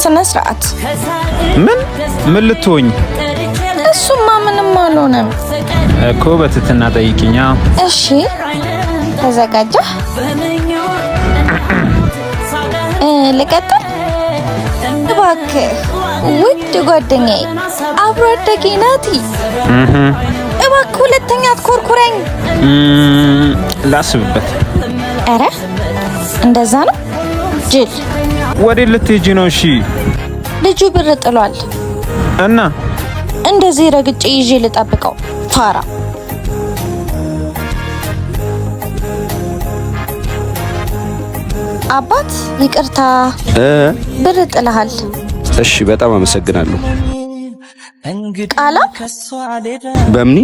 ስነ ስርዓት ምን ልትሆኝ? እሱማ ምንም አልሆነም እኮ በትትና ጠይቂኛ። እሺ ተዘጋጀ? ልቀጥል? እባክህ ውድ ጓደኛዬ አብሮ አደጌ ናቲ እባክህ ሁለተኛ አትኮርኩረኝ። ላስብበት። ኧረ እንደዛ ነው ጅል። ወዴት ልትሄጂ ነው? እሺ ልጁ ብር ጥሏል እና እንደዚህ ረግጬ ይዤ ልጠብቀው ፋራ። አባት ይቅርታ ብር ጥለሃል። እሺ በጣም አመሰግናለሁ። ቃላ በምኒ